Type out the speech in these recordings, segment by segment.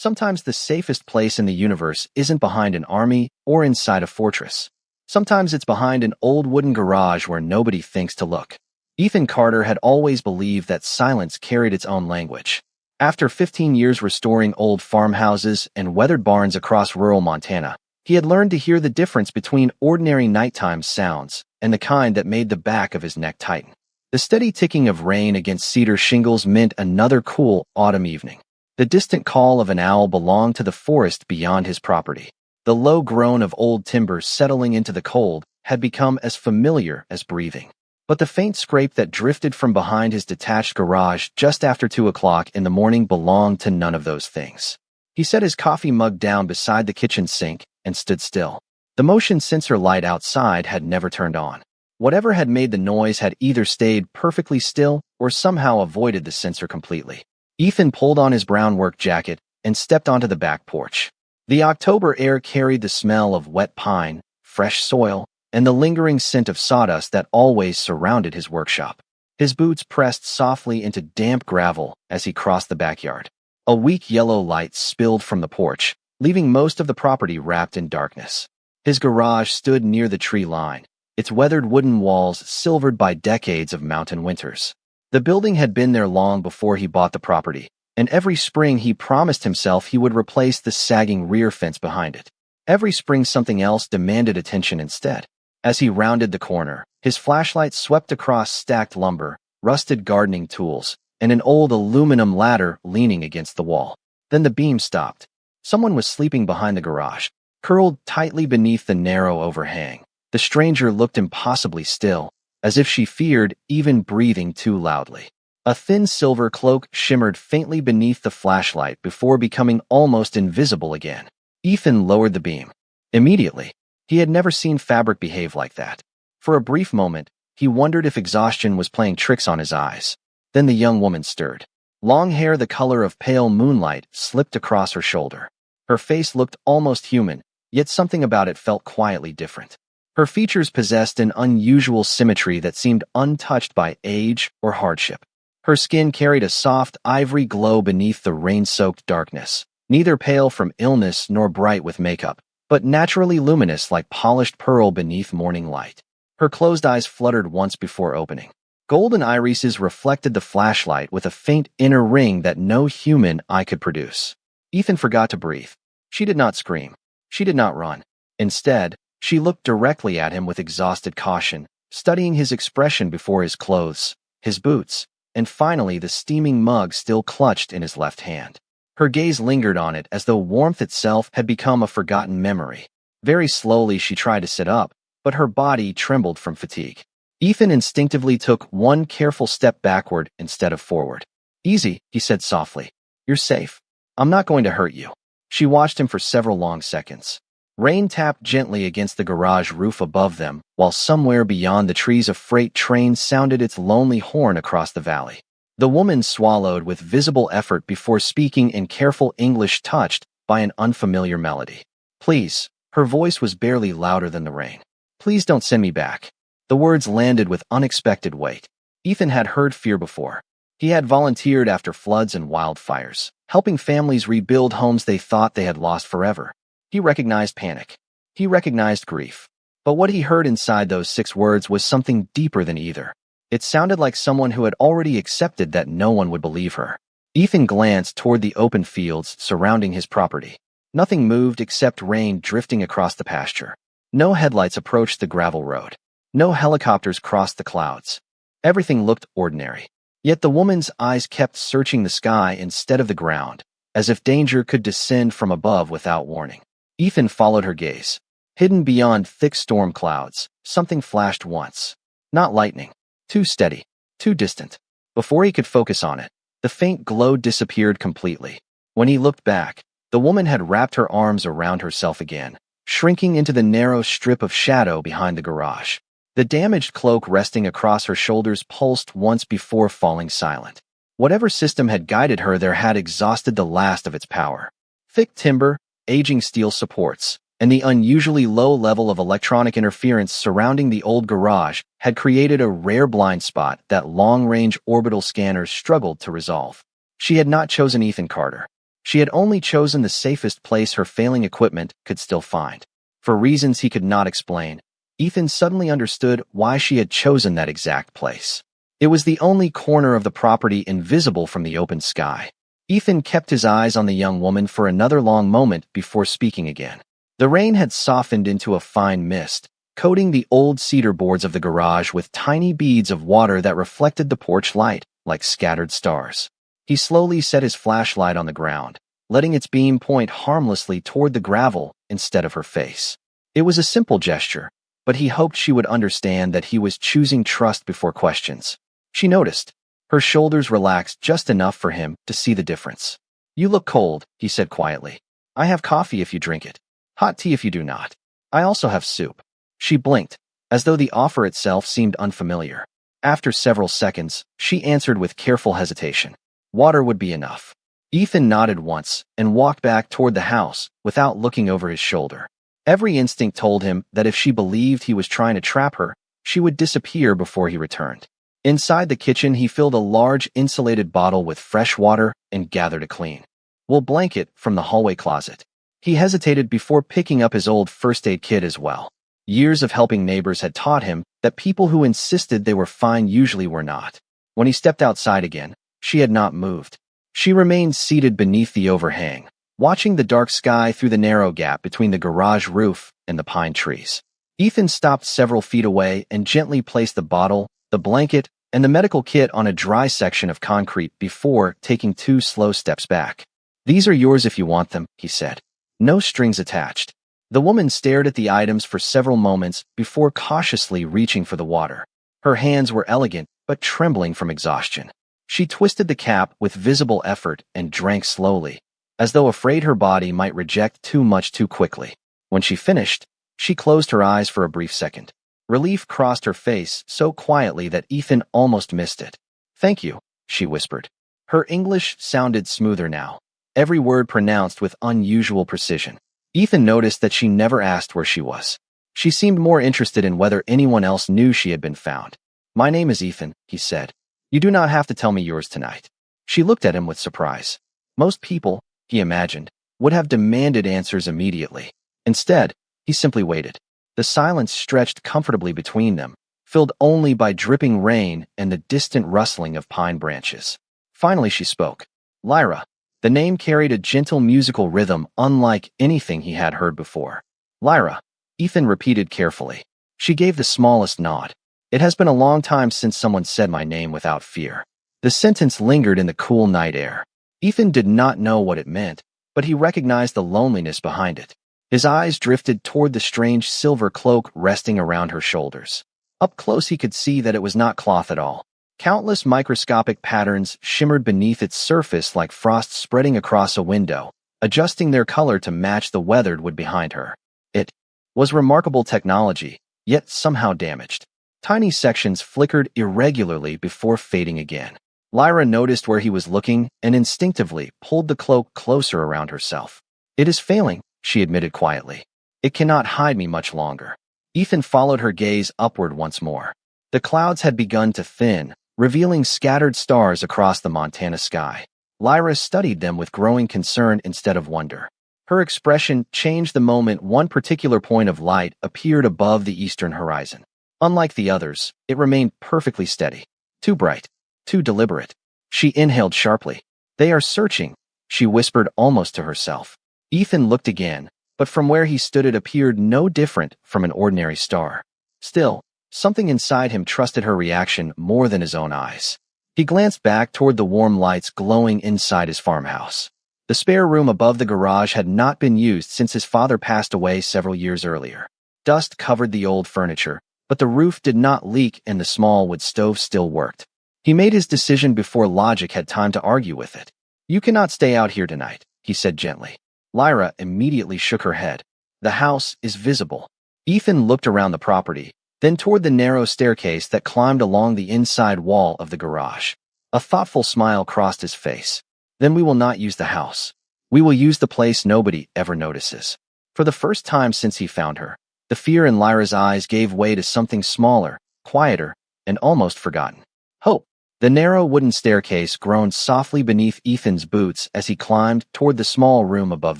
Sometimes the safest place in the universe isn't behind an army or inside a fortress. Sometimes it's behind an old wooden garage where nobody thinks to look. Ethan Carter had always believed that silence carried its own language. After 15 years restoring old farmhouses and weathered barns across rural Montana, he had learned to hear the difference between ordinary nighttime sounds and the kind that made the back of his neck tighten. The steady ticking of rain against cedar shingles meant another cool autumn evening. The distant call of an owl belonged to the forest beyond his property. The low groan of old timbers settling into the cold had become as familiar as breathing. But the faint scrape that drifted from behind his detached garage just after 2 o'clock in the morning belonged to none of those things. He set his coffee mug down beside the kitchen sink and stood still. The motion sensor light outside had never turned on. Whatever had made the noise had either stayed perfectly still or somehow avoided the sensor completely. Ethan pulled on his brown work jacket and stepped onto the back porch. The October air carried the smell of wet pine, fresh soil, and the lingering scent of sawdust that always surrounded his workshop. His boots pressed softly into damp gravel as he crossed the backyard. A weak yellow light spilled from the porch, leaving most of the property wrapped in darkness. His garage stood near the tree line, its weathered wooden walls silvered by decades of mountain winters. The building had been there long before he bought the property, and every spring he promised himself he would replace the sagging rear fence behind it. Every spring something else demanded attention instead. As he rounded the corner, his flashlight swept across stacked lumber, rusted gardening tools, and an old aluminum ladder leaning against the wall. Then the beam stopped. Someone was sleeping behind the garage, curled tightly beneath the narrow overhang. The stranger looked impossibly still, as if she feared even breathing too loudly. A thin silver cloak shimmered faintly beneath the flashlight before becoming almost invisible again. Ethan lowered the beam. Immediately, he had never seen fabric behave like that. For a brief moment, he wondered if exhaustion was playing tricks on his eyes. Then the young woman stirred. Long hair the color of pale moonlight slipped across her shoulder. Her face looked almost human, yet something about it felt quietly different. Her features possessed an unusual symmetry that seemed untouched by age or hardship. Her skin carried a soft ivory glow beneath the rain-soaked darkness, neither pale from illness nor bright with makeup, but naturally luminous like polished pearl beneath morning light. Her closed eyes fluttered once before opening. Golden irises reflected the flashlight with a faint inner ring that no human eye could produce. Ethan forgot to breathe. She did not scream. She did not run. Instead, she looked directly at him with exhausted caution, studying his expression before his clothes, his boots, and finally the steaming mug still clutched in his left hand. Her gaze lingered on it as though warmth itself had become a forgotten memory. Very slowly she tried to sit up, but her body trembled from fatigue. Ethan instinctively took one careful step backward instead of forward. "Easy," he said softly. "You're safe. I'm not going to hurt you." She watched him for several long seconds. Rain tapped gently against the garage roof above them, while somewhere beyond the trees a freight train sounded its lonely horn across the valley. The woman swallowed with visible effort before speaking in careful English touched by an unfamiliar melody. "Please," her voice was barely louder than the rain. "Please don't send me back." The words landed with unexpected weight. Ethan had heard fear before. He had volunteered after floods and wildfires, helping families rebuild homes they thought they had lost forever. He recognized panic. He recognized grief. But what he heard inside those 6 words was something deeper than either. It sounded like someone who had already accepted that no one would believe her. Ethan glanced toward the open fields surrounding his property. Nothing moved except rain drifting across the pasture. No headlights approached the gravel road. No helicopters crossed the clouds. Everything looked ordinary. Yet the woman's eyes kept searching the sky instead of the ground, as if danger could descend from above without warning. Ethan followed her gaze. Hidden beyond thick storm clouds, something flashed once. Not lightning. Too steady. Too distant. Before he could focus on it, the faint glow disappeared completely. When he looked back, the woman had wrapped her arms around herself again, shrinking into the narrow strip of shadow behind the garage. The damaged cloak resting across her shoulders pulsed once before falling silent. Whatever system had guided her there had exhausted the last of its power. Thick timber, aging steel supports, and the unusually low level of electronic interference surrounding the old garage had created a rare blind spot that long-range orbital scanners struggled to resolve. She had not chosen Ethan Carter. She had only chosen the safest place her failing equipment could still find. For reasons he could not explain, Ethan suddenly understood why she had chosen that exact place. It was the only corner of the property invisible from the open sky. Ethan kept his eyes on the young woman for another long moment before speaking again. The rain had softened into a fine mist, coating the old cedar boards of the garage with tiny beads of water that reflected the porch light like scattered stars. He slowly set his flashlight on the ground, letting its beam point harmlessly toward the gravel instead of her face. It was a simple gesture, but he hoped she would understand that he was choosing trust before questions. She noticed. Her shoulders relaxed just enough for him to see the difference. "You look cold," he said quietly. "I have coffee if you drink it. Hot tea if you do not. I also have soup." She blinked, as though the offer itself seemed unfamiliar. After several seconds, she answered with careful hesitation. Water would be enough. Ethan nodded once and walked back toward the house without looking over his shoulder. Every instinct told him that if she believed he was trying to trap her, she would disappear before he returned. Inside the kitchen, he filled a large insulated bottle with fresh water and gathered a clean wool blanket from the hallway closet. He hesitated before picking up his old first aid kit as well. Years of helping neighbors had taught him that people who insisted they were fine usually were not. When he stepped outside again, she had not moved. She remained seated beneath the overhang, watching the dark sky through the narrow gap between the garage roof and the pine trees. Ethan stopped several feet away and gently placed the bottle, the blanket, and the medical kit on a dry section of concrete before taking 2 slow steps back. "These are yours if you want them," he said. "No strings attached." The woman stared at the items for several moments before cautiously reaching for the water. Her hands were elegant but trembling from exhaustion. She twisted the cap with visible effort and drank slowly, as though afraid her body might reject too much too quickly. When she finished, she closed her eyes for a brief second. Relief crossed her face so quietly that Ethan almost missed it. "Thank you," she whispered. Her English sounded smoother now, every word pronounced with unusual precision. Ethan noticed that she never asked where she was. She seemed more interested in whether anyone else knew she had been found. "My name is Ethan," he said. "You do not have to tell me yours tonight." She looked at him with surprise. Most people, he imagined, would have demanded answers immediately. Instead, he simply waited. The silence stretched comfortably between them, filled only by dripping rain and the distant rustling of pine branches. Finally she spoke. "Lyra." The name carried a gentle musical rhythm unlike anything he had heard before. "Lyra," Ethan repeated carefully. She gave the smallest nod. "It has been a long time since someone said my name without fear." The sentence lingered in the cool night air. Ethan did not know what it meant, but he recognized the loneliness behind it. His eyes drifted toward the strange silver cloak resting around her shoulders. Up close he could see that it was not cloth at all. Countless microscopic patterns shimmered beneath its surface like frost spreading across a window, adjusting their color to match the weathered wood behind her. It was remarkable technology, yet somehow damaged. Tiny sections flickered irregularly before fading again. Lyra noticed where he was looking and instinctively pulled the cloak closer around herself. "It is failing," she admitted quietly. "It cannot hide me much longer." Ethan followed her gaze upward once more. The clouds had begun to thin, revealing scattered stars across the Montana sky. Lyra studied them with growing concern instead of wonder. Her expression changed the moment one particular point of light appeared above the eastern horizon. Unlike the others, it remained perfectly steady. Too bright, too deliberate. She inhaled sharply. "They are searching," she whispered almost to herself. Ethan looked again, but from where he stood it appeared no different from an ordinary star. Still, something inside him trusted her reaction more than his own eyes. He glanced back toward the warm lights glowing inside his farmhouse. The spare room above the garage had not been used since his father passed away several years earlier. Dust covered the old furniture, but the roof did not leak and the small wood stove still worked. He made his decision before logic had time to argue with it. "You cannot stay out here tonight," he said gently. Lyra immediately shook her head. "The house is visible." Ethan looked around the property, then toward the narrow staircase that climbed along the inside wall of the garage. A thoughtful smile crossed his face. "Then we will not use the house. We will use the place nobody ever notices." For the first time since he found her, the fear in Lyra's eyes gave way to something smaller, quieter, and almost forgotten. Hope. The narrow wooden staircase groaned softly beneath Ethan's boots as he climbed toward the small room above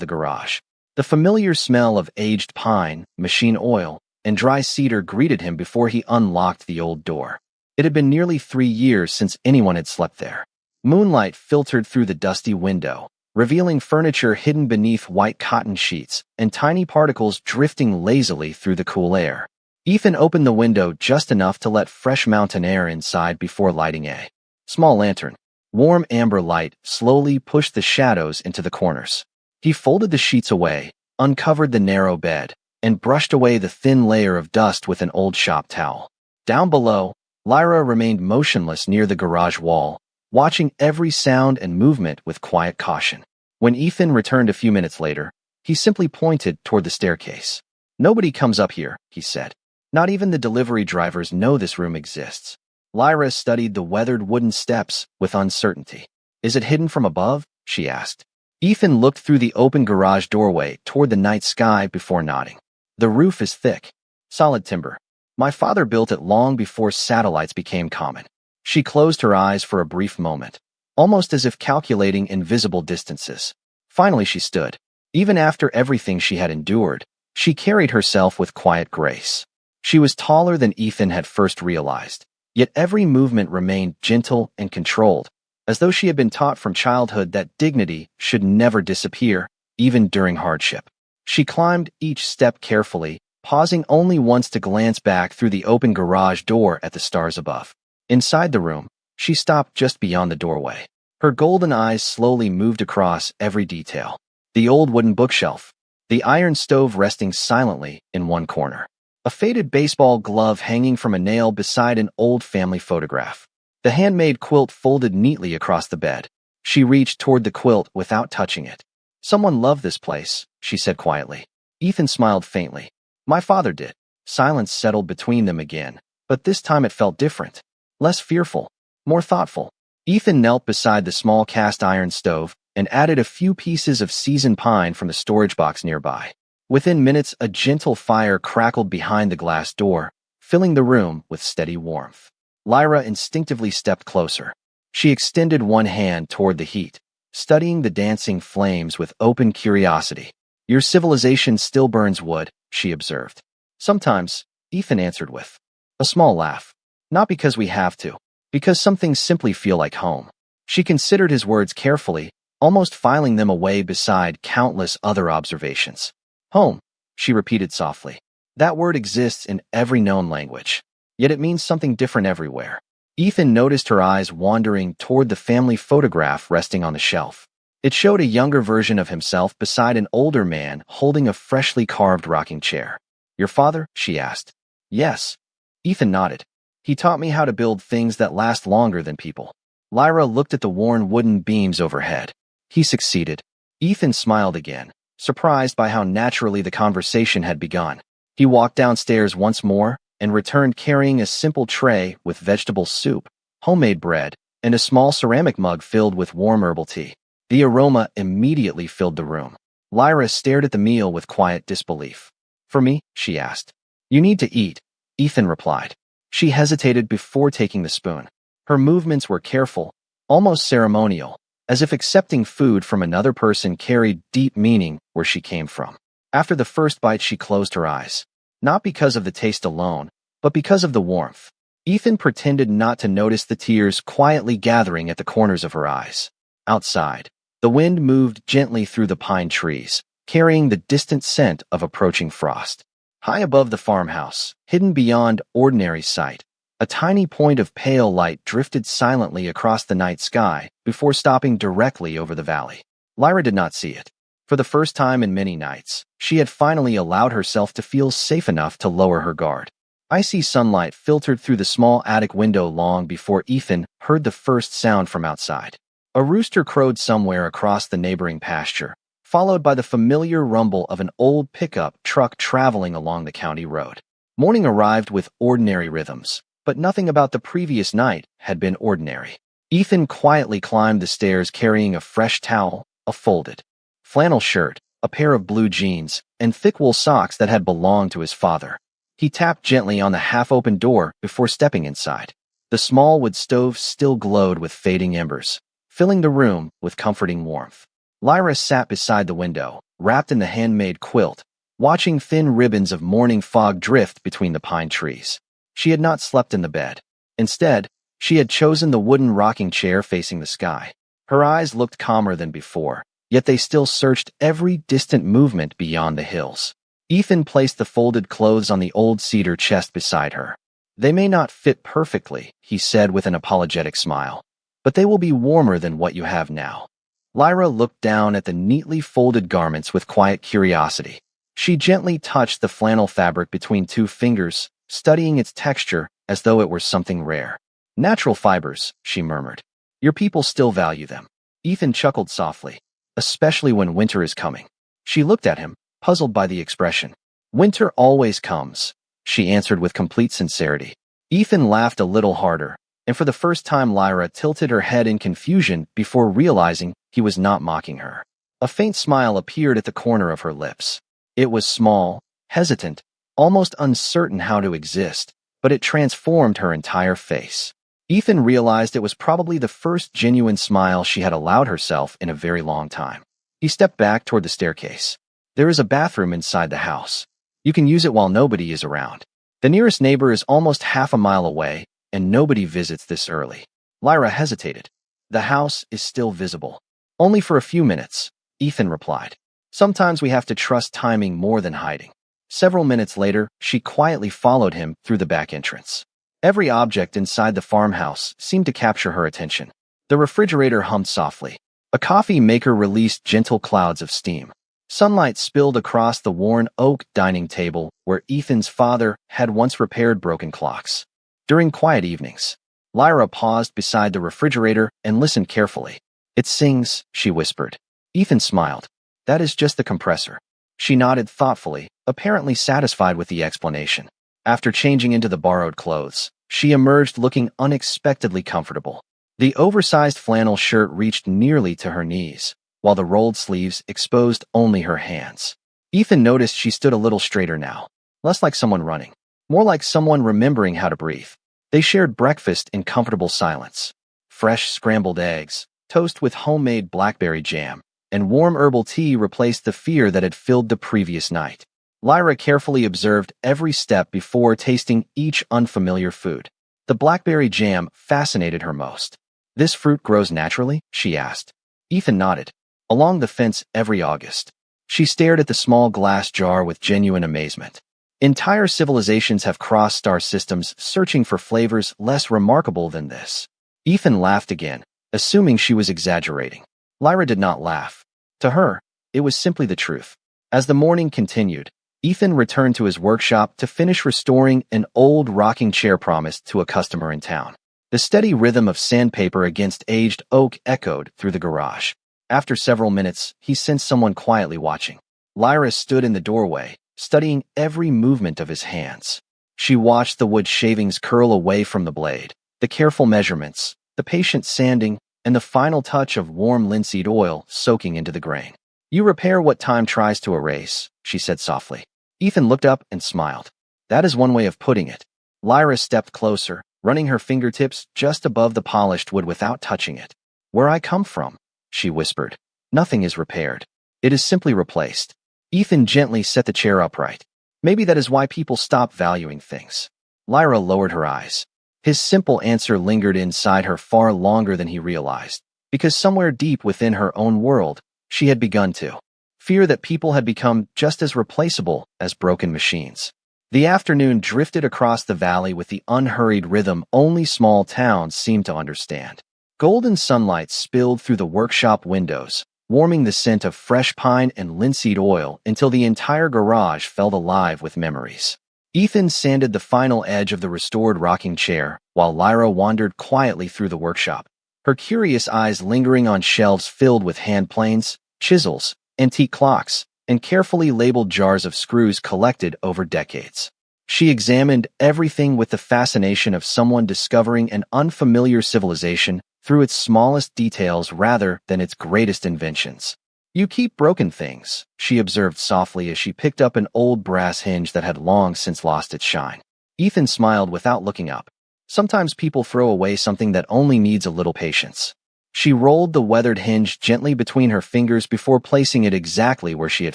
the garage. The familiar smell of aged pine, machine oil, and dry cedar greeted him before he unlocked the old door. It had been nearly 3 years since anyone had slept there. Moonlight filtered through the dusty window, revealing furniture hidden beneath white cotton sheets and tiny particles drifting lazily through the cool air. Ethan opened the window just enough to let fresh mountain air inside before lighting a small lantern. Warm amber light slowly pushed the shadows into the corners. He folded the sheets away, uncovered the narrow bed, and brushed away the thin layer of dust with an old shop towel. Down below, Lyra remained motionless near the garage wall, watching every sound and movement with quiet caution. When Ethan returned a few minutes later, he simply pointed toward the staircase. "Nobody comes up here," he said. "Not even the delivery drivers know this room exists." Lyra studied the weathered wooden steps with uncertainty. "Is it hidden from above?" she asked. Ethan looked through the open garage doorway toward the night sky before nodding. "The roof is thick, solid timber. My father built it long before satellites became common." She closed her eyes for a brief moment, almost as if calculating invisible distances. Finally she stood. Even after everything she had endured, she carried herself with quiet grace. She was taller than Ethan had first realized, yet every movement remained gentle and controlled, as though she had been taught from childhood that dignity should never disappear, even during hardship. She climbed each step carefully, pausing only once to glance back through the open garage door at the stars above. Inside the room, she stopped just beyond the doorway. Her golden eyes slowly moved across every detail. The old wooden bookshelf, the iron stove resting silently in one corner, a faded baseball glove hanging from a nail beside an old family photograph, the handmade quilt folded neatly across the bed. She reached toward the quilt without touching it. "Someone loved this place," she said quietly. Ethan smiled faintly. "My father did." Silence settled between them again, but this time it felt different. Less fearful, more thoughtful. Ethan knelt beside the small cast iron stove and added a few pieces of seasoned pine from the storage box nearby. Within minutes, a gentle fire crackled behind the glass door, filling the room with steady warmth. Lyra instinctively stepped closer. She extended one hand toward the heat, studying the dancing flames with open curiosity. "Your civilization still burns wood," she observed. "Sometimes," Ethan answered with a small laugh. "Not because we have to, because some things simply feel like home." She considered his words carefully, almost filing them away beside countless other observations. "Home," she repeated softly. "That word exists in every known language, yet it means something different everywhere." Ethan noticed her eyes wandering toward the family photograph resting on the shelf. It showed a younger version of himself beside an older man holding a freshly carved rocking chair. "Your father?" she asked. "Yes." Ethan nodded. "He taught me how to build things that last longer than people." Lyra looked at the worn wooden beams overhead. "He succeeded." Ethan smiled again, surprised by how naturally the conversation had begun. He walked downstairs once more and returned carrying a simple tray with vegetable soup, homemade bread, and a small ceramic mug filled with warm herbal tea. The aroma immediately filled the room. Lyra stared at the meal with quiet disbelief. "For me?" she asked. "You need to eat," Ethan replied. She hesitated before taking the spoon. Her movements were careful, almost ceremonial, as if accepting food from another person carried deep meaning where she came from. After the first bite, she closed her eyes. Not because of the taste alone, but because of the warmth. Ethan pretended not to notice the tears quietly gathering at the corners of her eyes. Outside, the wind moved gently through the pine trees, carrying the distant scent of approaching frost. High above the farmhouse, hidden beyond ordinary sight, a tiny point of pale light drifted silently across the night sky before stopping directly over the valley. Lyra did not see it. For the first time in many nights, she had finally allowed herself to feel safe enough to lower her guard. Icy sunlight filtered through the small attic window long before Ethan heard the first sound from outside. A rooster crowed somewhere across the neighboring pasture, followed by the familiar rumble of an old pickup truck traveling along the county road. Morning arrived with ordinary rhythms, but nothing about the previous night had been ordinary. Ethan quietly climbed the stairs carrying a fresh towel, a folded flannel shirt, a pair of blue jeans, and thick wool socks that had belonged to his father. He tapped gently on the half-open door before stepping inside. The small wood stove still glowed with fading embers, filling the room with comforting warmth. Lyra sat beside the window, wrapped in the handmade quilt, watching thin ribbons of morning fog drift between the pine trees. She had not slept in the bed. Instead, she had chosen the wooden rocking chair facing the sky. Her eyes looked calmer than before, yet they still searched every distant movement beyond the hills. Ethan placed the folded clothes on the old cedar chest beside her. "They may not fit perfectly," he said with an apologetic smile, "but they will be warmer than what you have now." Lyra looked down at the neatly folded garments with quiet curiosity. She gently touched the flannel fabric between two fingers, studying its texture as though it were something rare. "Natural fibers," she murmured. "Your people still value them." Ethan chuckled softly, "Especially when winter is coming." She looked at him, puzzled by the expression. "Winter always comes," she answered with complete sincerity. Ethan laughed a little harder, and for the first time Lyra tilted her head in confusion before realizing he was not mocking her. A faint smile appeared at the corner of her lips. It was small, hesitant, almost uncertain how to exist, but it transformed her entire face. Ethan realized it was probably the first genuine smile she had allowed herself in a very long time. He stepped back toward the staircase. "There is a bathroom inside the house. You can use it while nobody is around. The nearest neighbor is almost half a mile away, and nobody visits this early." Lyra hesitated. "The house is still visible." "Only for a few minutes," Ethan replied. "Sometimes we have to trust timing more than hiding." Several minutes later, she quietly followed him through the back entrance. Every object inside the farmhouse seemed to capture her attention. The refrigerator hummed softly. A coffee maker released gentle clouds of steam. Sunlight spilled across the worn oak dining table where Ethan's father had once repaired broken clocks. During quiet evenings, Lyra paused beside the refrigerator and listened carefully. "It sings," she whispered. Ethan smiled. "That is just the compressor." She nodded thoughtfully, apparently satisfied with the explanation. After changing into the borrowed clothes, she emerged looking unexpectedly comfortable. The oversized flannel shirt reached nearly to her knees, while the rolled sleeves exposed only her hands. Ethan noticed she stood a little straighter now, less like someone running, more like someone remembering how to breathe. They shared breakfast in comfortable silence. Fresh scrambled eggs, toast with homemade blackberry jam, and warm herbal tea replaced the fear that had filled the previous night. Lyra carefully observed every step before tasting each unfamiliar food. The blackberry jam fascinated her most. "This fruit grows naturally?" she asked. Ethan nodded. "Along the fence every August." She stared at the small glass jar with genuine amazement. Entire civilizations have crossed star systems searching for flavors less remarkable than this. Ethan laughed again, assuming she was exaggerating. Lyra did not laugh. To her, it was simply the truth. As the morning continued, Ethan returned to his workshop to finish restoring an old rocking chair promised to a customer in town. The steady rhythm of sandpaper against aged oak echoed through the garage. After several minutes, he sensed someone quietly watching. Lyra stood in the doorway, studying every movement of his hands. She watched the wood shavings curl away from the blade, the careful measurements, the patient sanding, and the final touch of warm linseed oil soaking into the grain. "You repair what time tries to erase," she said softly. Ethan looked up and smiled. "That is one way of putting it." Lyra stepped closer, running her fingertips just above the polished wood without touching it. "Where I come from," she whispered, "nothing is repaired. It is simply replaced." Ethan gently set the chair upright. "Maybe that is why people stop valuing things." Lyra lowered her eyes. His simple answer lingered inside her far longer than he realized, because somewhere deep within her own world, she had begun to fear that people had become just as replaceable as broken machines. The afternoon drifted across the valley with the unhurried rhythm only small towns seemed to understand. Golden sunlight spilled through the workshop windows, warming the scent of fresh pine and linseed oil until the entire garage felt alive with memories. Ethan sanded the final edge of the restored rocking chair, while Lyra wandered quietly through the workshop, her curious eyes lingering on shelves filled with hand planes, chisels, antique clocks, and carefully labeled jars of screws collected over decades. She examined everything with the fascination of someone discovering an unfamiliar civilization through its smallest details rather than its greatest inventions. "You keep broken things," she observed softly as she picked up an old brass hinge that had long since lost its shine. Ethan smiled without looking up. Sometimes people throw away something that only needs a little patience. She rolled the weathered hinge gently between her fingers before placing it exactly where she had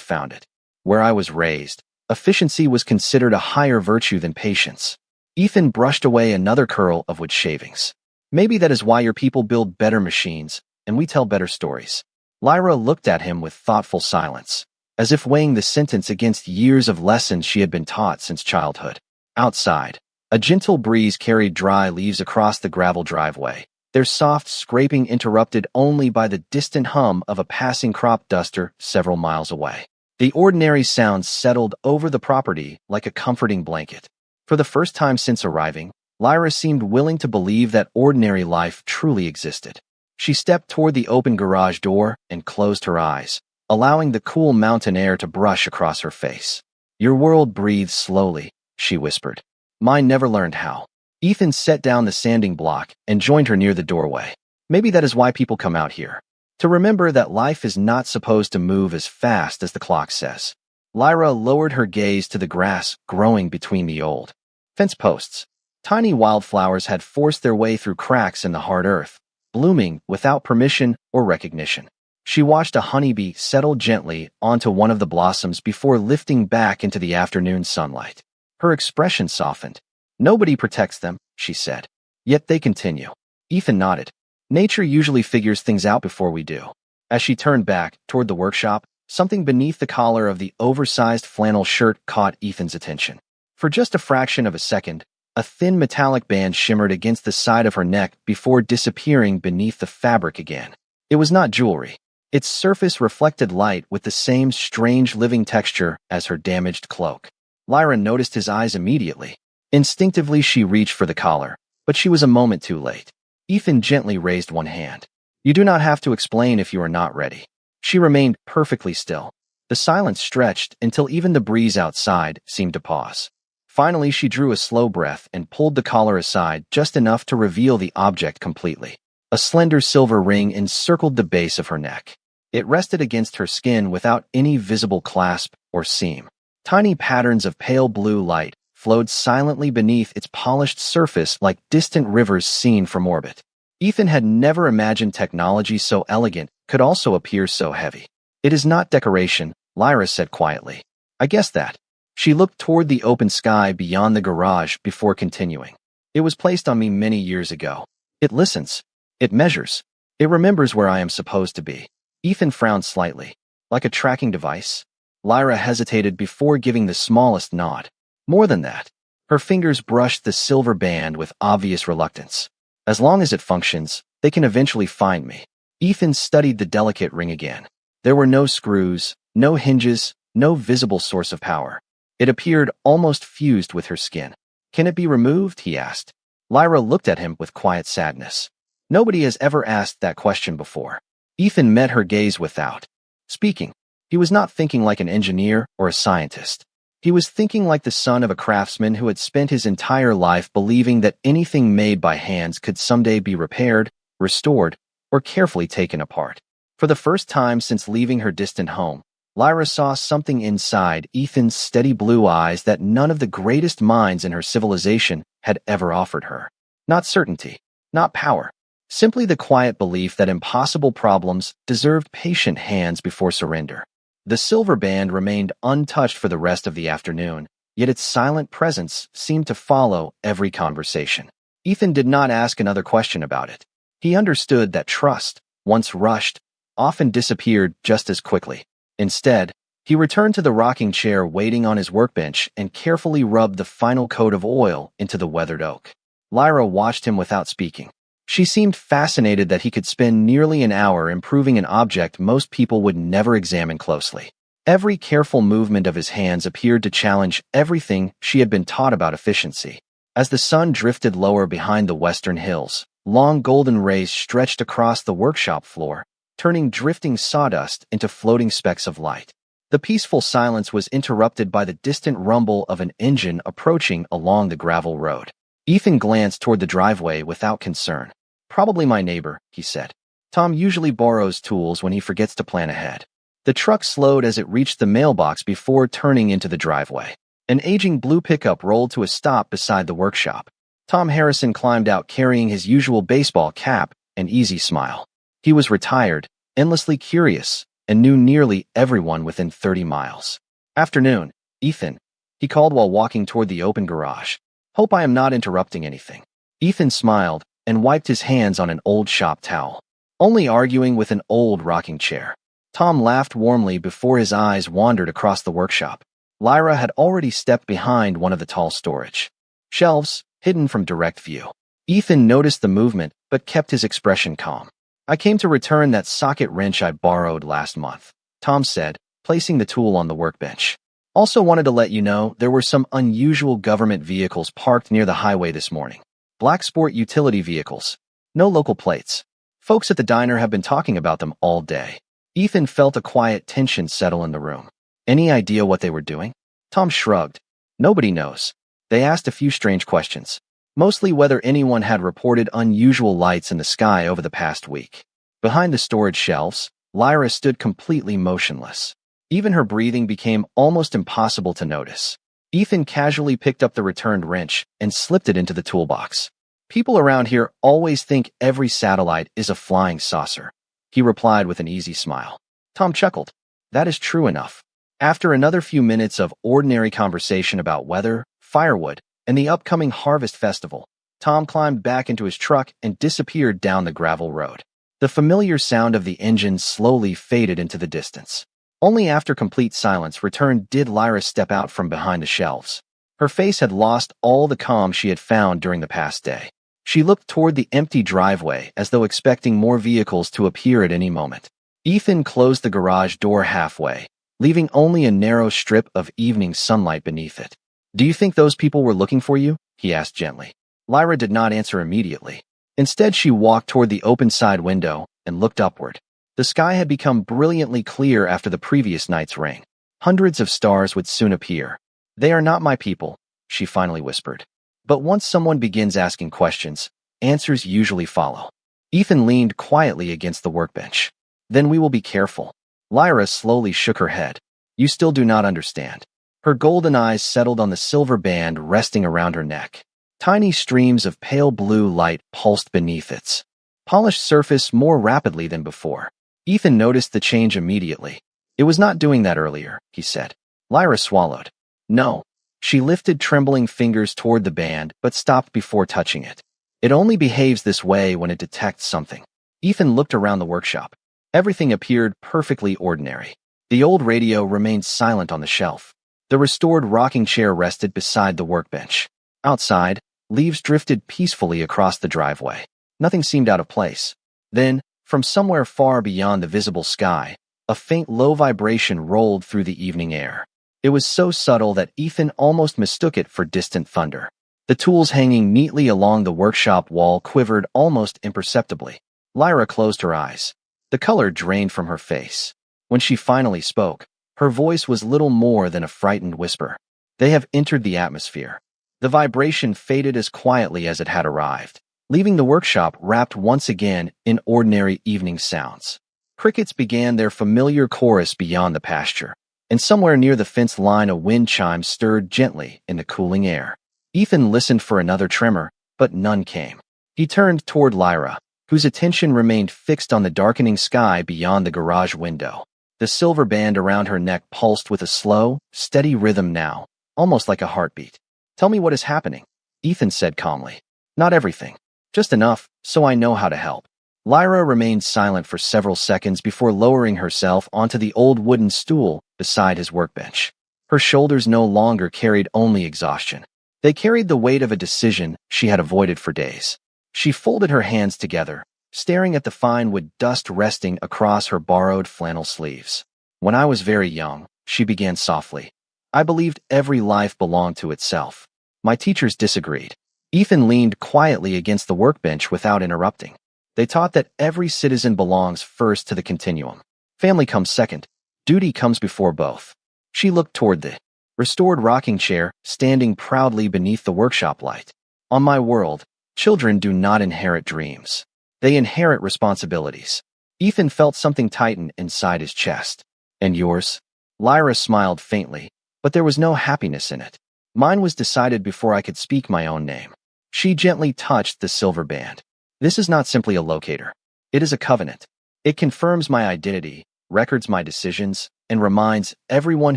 found it. Where I was raised, efficiency was considered a higher virtue than patience. Ethan brushed away another curl of wood shavings. Maybe that is why your people build better machines, and we tell better stories. Lyra looked at him with thoughtful silence, as if weighing the sentence against years of lessons she had been taught since childhood. Outside, a gentle breeze carried dry leaves across the gravel driveway, their soft scraping interrupted only by the distant hum of a passing crop duster several miles away. The ordinary sounds settled over the property like a comforting blanket. For the first time since arriving, Lyra seemed willing to believe that ordinary life truly existed. She stepped toward the open garage door and closed her eyes, allowing the cool mountain air to brush across her face. "Your world breathes slowly," she whispered. "Mine never learned how." Ethan set down the sanding block and joined her near the doorway. Maybe that is why people come out here. To remember that life is not supposed to move as fast as the clock says. Lyra lowered her gaze to the grass growing between the old fence posts. Tiny wildflowers had forced their way through cracks in the hard earth, blooming without permission or recognition. She watched a honeybee settle gently onto one of the blossoms before lifting back into the afternoon sunlight. Her expression softened. "Nobody protects them," she said. "Yet they continue." Ethan nodded. "Nature usually figures things out before we do." As she turned back toward the workshop, something beneath the collar of the oversized flannel shirt caught Ethan's attention. For just a fraction of a second, a thin metallic band shimmered against the side of her neck before disappearing beneath the fabric again. It was not jewelry. Its surface reflected light with the same strange living texture as her damaged cloak. Lyra noticed his eyes immediately. Instinctively, she reached for the collar, but she was a moment too late. Ethan gently raised one hand. "You do not have to explain if you are not ready." She remained perfectly still. The silence stretched until even the breeze outside seemed to pause. Finally, she drew a slow breath and pulled the collar aside just enough to reveal the object completely. A slender silver ring encircled the base of her neck. It rested against her skin without any visible clasp or seam. Tiny patterns of pale blue light flowed silently beneath its polished surface like distant rivers seen from orbit. Ethan had never imagined technology so elegant could also appear so heavy. "It is not decoration," Lyra said quietly. "I guess that." She looked toward the open sky beyond the garage before continuing. "It was placed on me many years ago. It listens. It measures. It remembers where I am supposed to be." Ethan frowned slightly. "Like a tracking device?" Lyra hesitated before giving the smallest nod. "More than that." Her fingers brushed the silver band with obvious reluctance. "As long as it functions, they can eventually find me." Ethan studied the delicate ring again. There were no screws, no hinges, no visible source of power. It appeared almost fused with her skin. "Can it be removed?" he asked. Lyra looked at him with quiet sadness. Nobody has ever asked that question before. Ethan met her gaze without speaking. He was not thinking like an engineer or a scientist. He was thinking like the son of a craftsman who had spent his entire life believing that anything made by hands could someday be repaired, restored, or carefully taken apart. For the first time since leaving her distant home, Lyra saw something inside Ethan's steady blue eyes that none of the greatest minds in her civilization had ever offered her. Not certainty, not power, simply the quiet belief that impossible problems deserved patient hands before surrender. The silver band remained untouched for the rest of the afternoon, yet its silent presence seemed to follow every conversation. Ethan did not ask another question about it. He understood that trust, once rushed, often disappeared just as quickly. Instead, he returned to the rocking chair waiting on his workbench and carefully rubbed the final coat of oil into the weathered oak. Lyra watched him without speaking. She seemed fascinated that he could spend nearly an hour improving an object most people would never examine closely. Every careful movement of his hands appeared to challenge everything she had been taught about efficiency. As the sun drifted lower behind the western hills, long golden rays stretched across the workshop floor, turning drifting sawdust into floating specks of light. The peaceful silence was interrupted by the distant rumble of an engine approaching along the gravel road. Ethan glanced toward the driveway without concern. "Probably my neighbor," he said. "Tom usually borrows tools when he forgets to plan ahead." The truck slowed as it reached the mailbox before turning into the driveway. An aging blue pickup rolled to a stop beside the workshop. Tom Harrison climbed out carrying his usual baseball cap and easy smile. He was retired, endlessly curious, and knew nearly everyone within 30 miles. "Afternoon, Ethan," he called while walking toward the open garage. "Hope I am not interrupting anything." Ethan smiled and wiped his hands on an old shop towel. "Only arguing with an old rocking chair." Tom laughed warmly before his eyes wandered across the workshop. Lyra had already stepped behind one of the tall storage shelves, hidden from direct view. Ethan noticed the movement, but kept his expression calm. "I came to return that socket wrench I borrowed last month," Tom said, placing the tool on the workbench. "Also wanted to let you know there were some unusual government vehicles parked near the highway this morning. Black sport utility vehicles. No local plates. Folks at the diner have been talking about them all day." Ethan felt a quiet tension settle in the room. "Any idea what they were doing?" Tom shrugged. "Nobody knows. They asked a few strange questions. Mostly whether anyone had reported unusual lights in the sky over the past week." Behind the storage shelves, Lyra stood completely motionless. Even her breathing became almost impossible to notice. Ethan casually picked up the returned wrench and slipped it into the toolbox. "People around here always think every satellite is a flying saucer," he replied with an easy smile. Tom chuckled. "That is true enough." After another few minutes of ordinary conversation about weather, firewood, and the upcoming harvest festival, Tom climbed back into his truck and disappeared down the gravel road. The familiar sound of the engine slowly faded into the distance. Only after complete silence returned did Lyra step out from behind the shelves. Her face had lost all the calm she had found during the past day. She looked toward the empty driveway as though expecting more vehicles to appear at any moment. Ethan closed the garage door halfway, leaving only a narrow strip of evening sunlight beneath it. "Do you think those people were looking for you?" he asked gently. Lyra did not answer immediately. Instead, she walked toward the open side window and looked upward. The sky had become brilliantly clear after the previous night's rain. Hundreds of stars would soon appear. "They are not my people," she finally whispered. "But once someone begins asking questions, answers usually follow." Ethan leaned quietly against the workbench. "Then we will be careful." Lyra slowly shook her head. "You still do not understand." Her golden eyes settled on the silver band resting around her neck. Tiny streams of pale blue light pulsed beneath its polished surface more rapidly than before. Ethan noticed the change immediately. "It was not doing that earlier," he said. Lyra swallowed. "No." She lifted trembling fingers toward the band, but stopped before touching it. "It only behaves this way when it detects something." Ethan looked around the workshop. Everything appeared perfectly ordinary. The old radio remained silent on the shelf. The restored rocking chair rested beside the workbench. Outside, leaves drifted peacefully across the driveway. Nothing seemed out of place. Then, from somewhere far beyond the visible sky, a faint low vibration rolled through the evening air. It was so subtle that Ethan almost mistook it for distant thunder. The tools hanging neatly along the workshop wall quivered almost imperceptibly. Lyra closed her eyes. The color drained from her face. When she finally spoke, her voice was little more than a frightened whisper. "They have entered the atmosphere." The vibration faded as quietly as it had arrived, leaving the workshop wrapped once again in ordinary evening sounds. Crickets began their familiar chorus beyond the pasture, and somewhere near the fence line a wind chime stirred gently in the cooling air. Ethan listened for another tremor, but none came. He turned toward Lyra, whose attention remained fixed on the darkening sky beyond the garage window. The silver band around her neck pulsed with a slow, steady rhythm now, almost like a heartbeat. "Tell me what is happening," Ethan said calmly. "Not everything. Just enough, so I know how to help." Lyra remained silent for several seconds before lowering herself onto the old wooden stool beside his workbench. Her shoulders no longer carried only exhaustion. They carried the weight of a decision she had avoided for days. She folded her hands together, staring at the fine wood dust resting across her borrowed flannel sleeves. "When I was very young," she began softly, "I believed every life belonged to itself. My teachers disagreed." Ethan leaned quietly against the workbench without interrupting. "They taught that every citizen belongs first to the continuum. Family comes second. Duty comes before both." She looked toward the restored rocking chair, standing proudly beneath the workshop light. "On my world, children do not inherit dreams. They inherit responsibilities." Ethan felt something tighten inside his chest. "And yours?" Lyra smiled faintly, but there was no happiness in it. "Mine was decided before I could speak my own name." She gently touched the silver band. This is not simply a locator. It is a covenant. It confirms my identity, records my decisions, and reminds everyone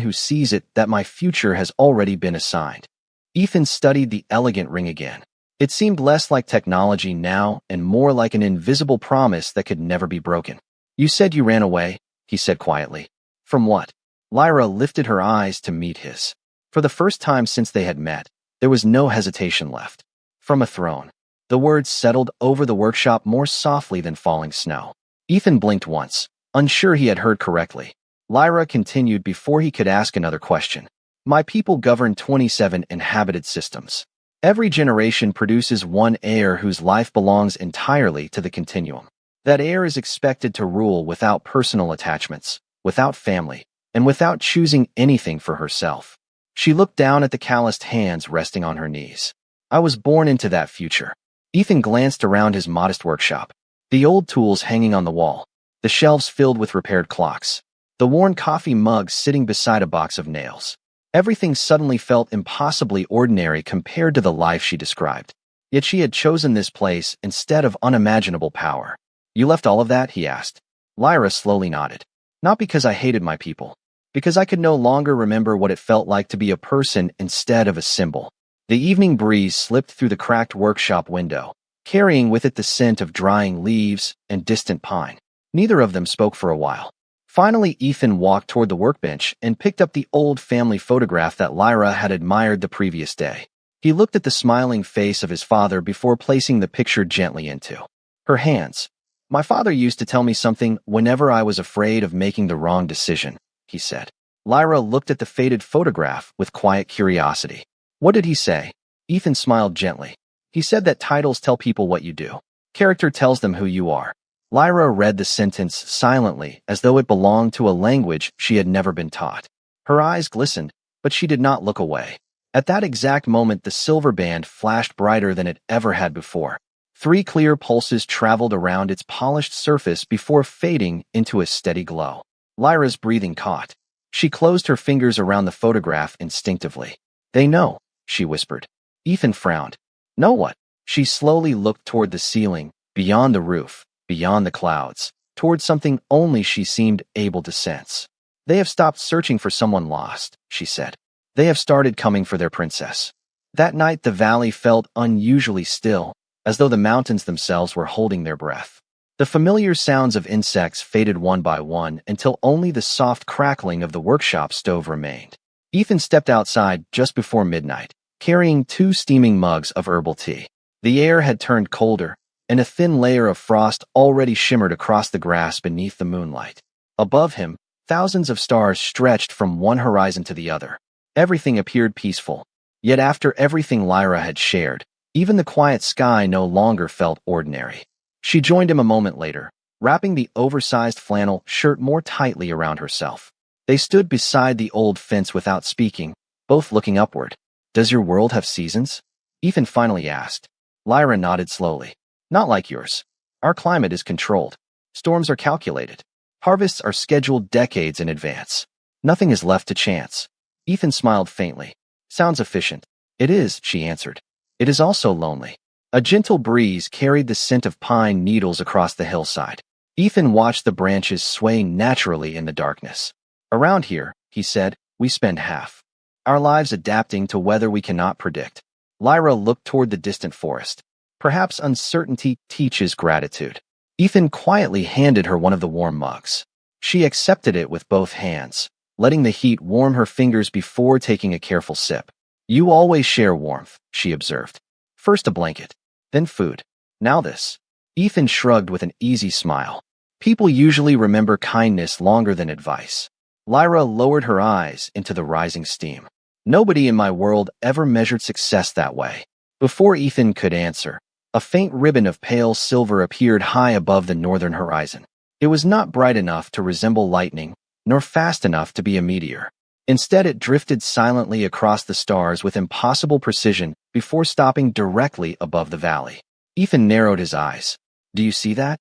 who sees it that my future has already been assigned. Ethan studied the elegant ring again. It seemed less like technology now and more like an invisible promise that could never be broken. You said you ran away, he said quietly. From what? Lyra lifted her eyes to meet his. For the first time since they had met, there was no hesitation left. From a throne. The words settled over the workshop more softly than falling snow. Ethan blinked once, unsure he had heard correctly. Lyra continued before he could ask another question. My people govern 27 inhabited systems. Every generation produces one heir whose life belongs entirely to the continuum. That heir is expected to rule without personal attachments, without family, and without choosing anything for herself. She looked down at the calloused hands resting on her knees. I was born into that future. Ethan glanced around his modest workshop. The old tools hanging on the wall, the shelves filled with repaired clocks, the worn coffee mugs sitting beside a box of nails. Everything suddenly felt impossibly ordinary compared to the life she described. Yet she had chosen this place instead of unimaginable power. You left all of that? He asked. Lyra slowly nodded. Not because I hated my people. Because I could no longer remember what it felt like to be a person instead of a symbol. The evening breeze slipped through the cracked workshop window, carrying with it the scent of drying leaves and distant pine. Neither of them spoke for a while. Finally, Ethan walked toward the workbench and picked up the old family photograph that Lyra had admired the previous day. He looked at the smiling face of his father before placing the picture gently into her hands. My father used to tell me something whenever I was afraid of making the wrong decision, he said. Lyra looked at the faded photograph with quiet curiosity. What did he say? Ethan smiled gently. He said that titles tell people what you do. Character tells them who you are. Lyra read the sentence silently as though it belonged to a language she had never been taught. Her eyes glistened, but she did not look away. At that exact moment, the silver band flashed brighter than it ever had before. 3 clear pulses traveled around its polished surface before fading into a steady glow. Lyra's breathing caught. She closed her fingers around the photograph instinctively. They know, she whispered. Ethan frowned. Know what? She slowly looked toward the ceiling, beyond the roof, beyond the clouds, toward something only she seemed able to sense. They have stopped searching for someone lost, she said. They have started coming for their princess. That night the valley felt unusually still, as though the mountains themselves were holding their breath. The familiar sounds of insects faded one by one until only the soft crackling of the workshop stove remained. Ethan stepped outside just before midnight, carrying 2 steaming mugs of herbal tea. The air had turned colder, and a thin layer of frost already shimmered across the grass beneath the moonlight. Above him, thousands of stars stretched from one horizon to the other. Everything appeared peaceful. Yet after everything Lyra had shared, even the quiet sky no longer felt ordinary. She joined him a moment later, wrapping the oversized flannel shirt more tightly around herself. They stood beside the old fence without speaking, both looking upward. Does your world have seasons? Ethan finally asked. Lyra nodded slowly. Not like yours. Our climate is controlled. Storms are calculated. Harvests are scheduled decades in advance. Nothing is left to chance. Ethan smiled faintly. Sounds efficient. It is, she answered. It is also lonely. A gentle breeze carried the scent of pine needles across the hillside. Ethan watched the branches sway naturally in the darkness. Around here, he said, we spend half our lives adapting to weather we cannot predict. Lyra looked toward the distant forest. Perhaps uncertainty teaches gratitude. Ethan quietly handed her one of the warm mugs. She accepted it with both hands, letting the heat warm her fingers before taking a careful sip. You always share warmth, she observed. First a blanket, then food, now this. Ethan shrugged with an easy smile. People usually remember kindness longer than advice. Lyra lowered her eyes into the rising steam. Nobody in my world ever measured success that way. Before Ethan could answer, a faint ribbon of pale silver appeared high above the northern horizon. It was not bright enough to resemble lightning, nor fast enough to be a meteor. Instead, it drifted silently across the stars with impossible precision before stopping directly above the valley. Ethan narrowed his eyes. Do you see that?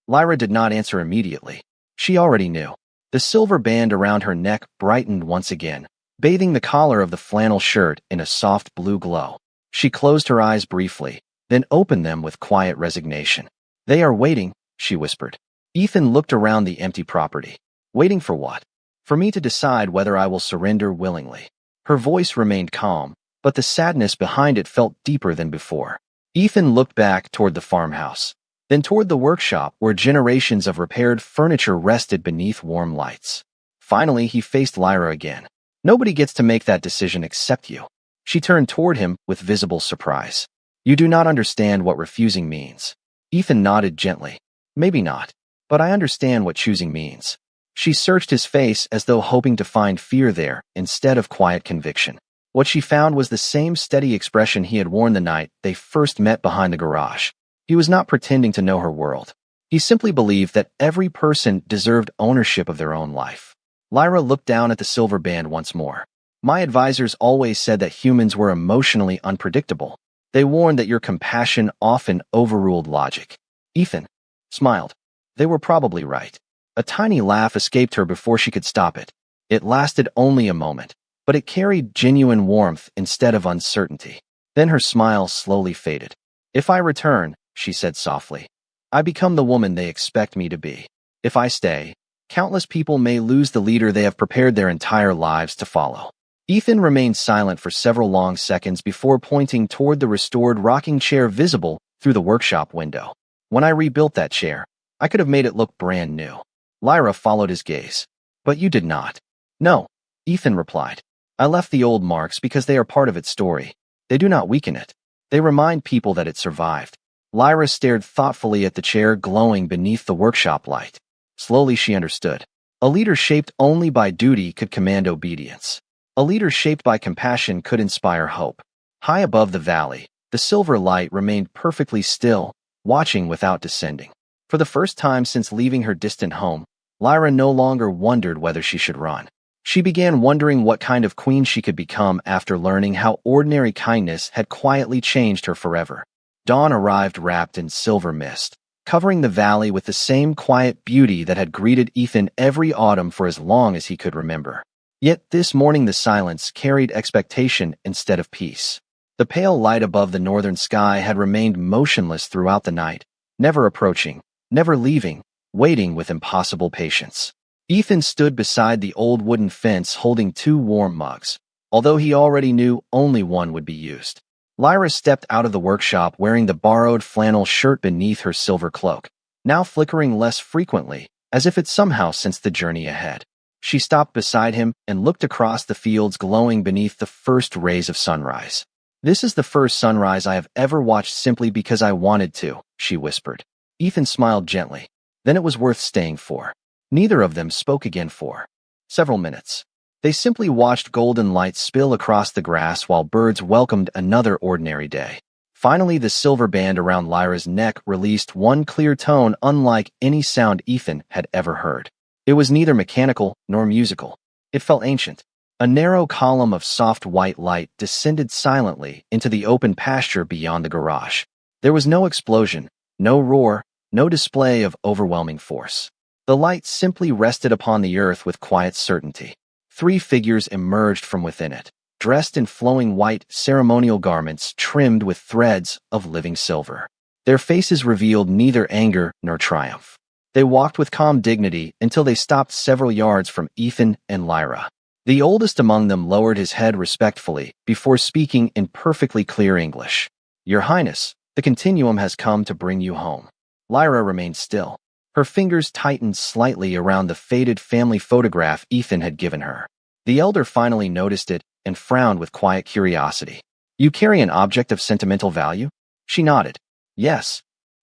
Lyra did not answer immediately. She already knew. The silver band around her neck brightened once again, bathing the collar of the flannel shirt in a soft blue glow. She closed her eyes briefly, then opened them with quiet resignation. They are waiting, she whispered. Ethan looked around the empty property. Waiting for what? For me to decide whether I will surrender willingly. Her voice remained calm, but the sadness behind it felt deeper than before. Ethan looked back toward the farmhouse, then toward the workshop where generations of repaired furniture rested beneath warm lights. Finally, he faced Lyra again. Nobody gets to make that decision except you. She turned toward him with visible surprise. You do not understand what refusing means. Ethan nodded gently. Maybe not, but I understand what choosing means. She searched his face as though hoping to find fear there instead of quiet conviction. What she found was the same steady expression he had worn the night they first met behind the garage. He was not pretending to know her world. He simply believed that every person deserved ownership of their own life. Lyra looked down at the silver band once more. My advisors always said that humans were emotionally unpredictable. They warned that your compassion often overruled logic. Ethan smiled. They were probably right. A tiny laugh escaped her before she could stop it. It lasted only a moment, but it carried genuine warmth instead of uncertainty. Then her smile slowly faded. If I return, she said softly, I become the woman they expect me to be. If I stay, countless people may lose the leader they have prepared their entire lives to follow. Ethan remained silent for several long seconds before pointing toward the restored rocking chair visible through the workshop window. When I rebuilt that chair, I could have made it look brand new. Lyra followed his gaze. But you did not. No, Ethan replied. I left the old marks because they are part of its story. They do not weaken it. They remind people that it survived. Lyra stared thoughtfully at the chair glowing beneath the workshop light. Slowly she understood. A leader shaped only by duty could command obedience. A leader shaped by compassion could inspire hope. High above the valley, the silver light remained perfectly still, watching without descending. For the first time since leaving her distant home, Lyra no longer wondered whether she should run. She began wondering what kind of queen she could become after learning how ordinary kindness had quietly changed her forever. Dawn arrived wrapped in silver mist, covering the valley with the same quiet beauty that had greeted Ethan every autumn for as long as he could remember. Yet this morning the silence carried expectation instead of peace. The pale light above the northern sky had remained motionless throughout the night, never approaching, never leaving, waiting with impossible patience. Ethan stood beside the old wooden fence holding 2 warm mugs, although he already knew only one would be used. Lyra stepped out of the workshop wearing the borrowed flannel shirt beneath her silver cloak, now flickering less frequently, as if it somehow sensed the journey ahead. She stopped beside him and looked across the fields glowing beneath the first rays of sunrise. This is the first sunrise I have ever watched simply because I wanted to, she whispered. Ethan smiled gently. Then it was worth staying for. Neither of them spoke again for several minutes. They simply watched golden light spill across the grass while birds welcomed another ordinary day. Finally, the silver band around Lyra's neck released one clear tone unlike any sound Ethan had ever heard. It was neither mechanical nor musical. It felt ancient. A narrow column of soft white light descended silently into the open pasture beyond the garage. There was no explosion, no roar, no display of overwhelming force. The light simply rested upon the earth with quiet certainty. 3 figures emerged from within it, dressed in flowing white ceremonial garments trimmed with threads of living silver. Their faces revealed neither anger nor triumph. They walked with calm dignity until they stopped several yards from Ethan and Lyra. The oldest among them lowered his head respectfully before speaking in perfectly clear English. Your Highness, the Continuum has come to bring you home. Lyra remained still. Her fingers tightened slightly around the faded family photograph Ethan had given her. The elder finally noticed it and frowned with quiet curiosity. You carry an object of sentimental value? She nodded. Yes.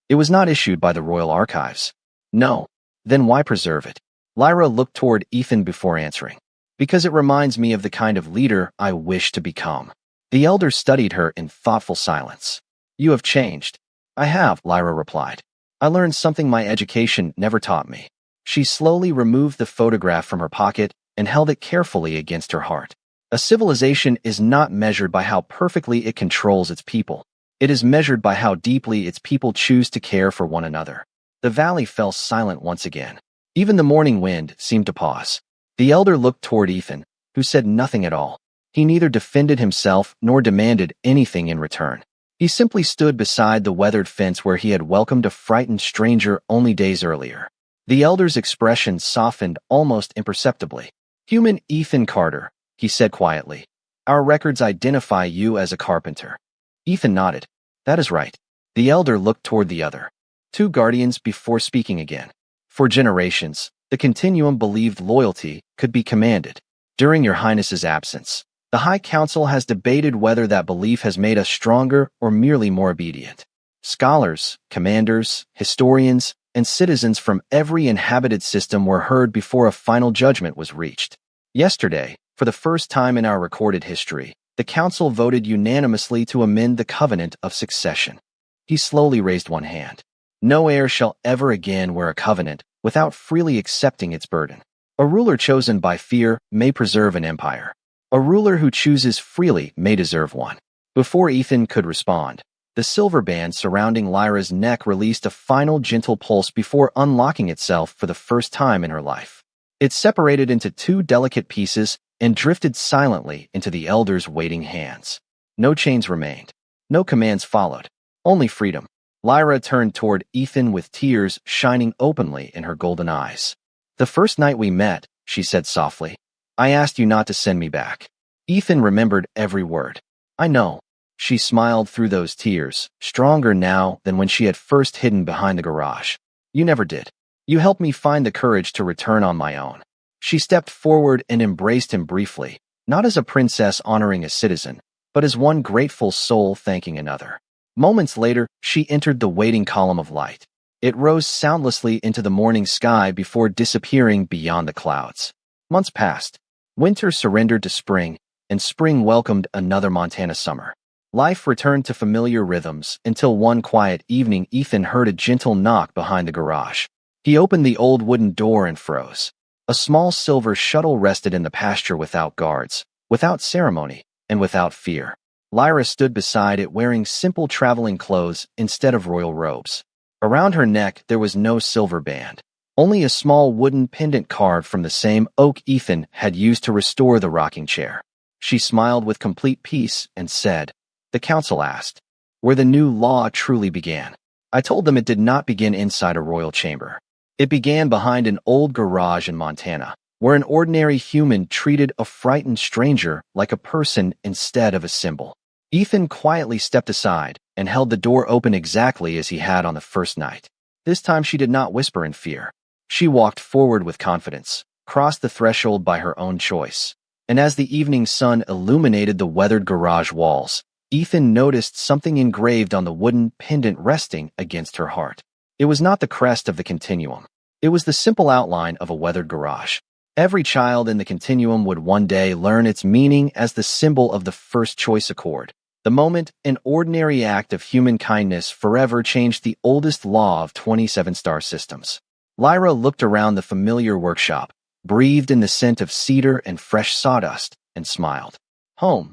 It was not issued by the Royal Archives. No. Then why preserve it? Lyra looked toward Ethan before answering. Because it reminds me of the kind of leader I wish to become. The elder studied her in thoughtful silence. You have changed. I have, Lyra replied. I learned something my education never taught me. She slowly removed the photograph from her pocket and held it carefully against her heart. A civilization is not measured by how perfectly it controls its people. It is measured by how deeply its people choose to care for one another. The valley fell silent once again. Even the morning wind seemed to pause. The elder looked toward Ethan, who said nothing at all. He neither defended himself nor demanded anything in return. He simply stood beside the weathered fence where he had welcomed a frightened stranger only days earlier. The elder's expression softened almost imperceptibly. "Human Ethan Carter," he said quietly. "Our records identify you as a carpenter." Ethan nodded. "That is right." The elder looked toward the other two guardians before speaking again. "For generations, the Continuum believed loyalty could be commanded. During your Highness's absence, the High Council has debated whether that belief has made us stronger or merely more obedient. Scholars, commanders, historians, and citizens from every inhabited system were heard before a final judgment was reached. Yesterday, for the first time in our recorded history, the Council voted unanimously to amend the Covenant of Succession." He slowly raised one hand. "No heir shall ever again wear a covenant without freely accepting its burden. A ruler chosen by fear may preserve an empire. A ruler who chooses freely may deserve one." Before Ethan could respond, the silver band surrounding Lyra's neck released a final gentle pulse before unlocking itself for the first time in her life. It separated into two delicate pieces and drifted silently into the elder's waiting hands. No chains remained. No commands followed. Only freedom. Lyra turned toward Ethan with tears shining openly in her golden eyes. "The first night we met," she said softly, "I asked you not to send me back." Ethan remembered every word. "I know." She smiled through those tears, stronger now than when she had first hidden behind the garage. "You never did. You helped me find the courage to return on my own." She stepped forward and embraced him briefly, not as a princess honoring a citizen, but as one grateful soul thanking another. Moments later, she entered the waiting column of light. It rose soundlessly into the morning sky before disappearing beyond the clouds. Months passed. Winter surrendered to spring, and spring welcomed another Montana summer. Life returned to familiar rhythms until one quiet evening Ethan heard a gentle knock behind the garage. He opened the old wooden door and froze. A small silver shuttle rested in the pasture without guards, without ceremony, and without fear. Lyra stood beside it wearing simple traveling clothes instead of royal robes. Around her neck there was no silver band, only a small wooden pendant carved from the same oak Ethan had used to restore the rocking chair. She smiled with complete peace and said, "The council asked where the new law truly began. I told them it did not begin inside a royal chamber. It began behind an old garage in Montana, where an ordinary human treated a frightened stranger like a person instead of a symbol." Ethan quietly stepped aside and held the door open exactly as he had on the first night. This time she did not whisper in fear. She walked forward with confidence, crossed the threshold by her own choice. And as the evening sun illuminated the weathered garage walls, Ethan noticed something engraved on the wooden pendant resting against her heart. It was not the crest of the Continuum. It was the simple outline of a weathered garage. Every child in the Continuum would one day learn its meaning as the symbol of the first choice accord. The moment an ordinary act of human kindness forever changed the oldest law of 27 star systems. Lyra looked around the familiar workshop, breathed in the scent of cedar and fresh sawdust, and smiled. Home.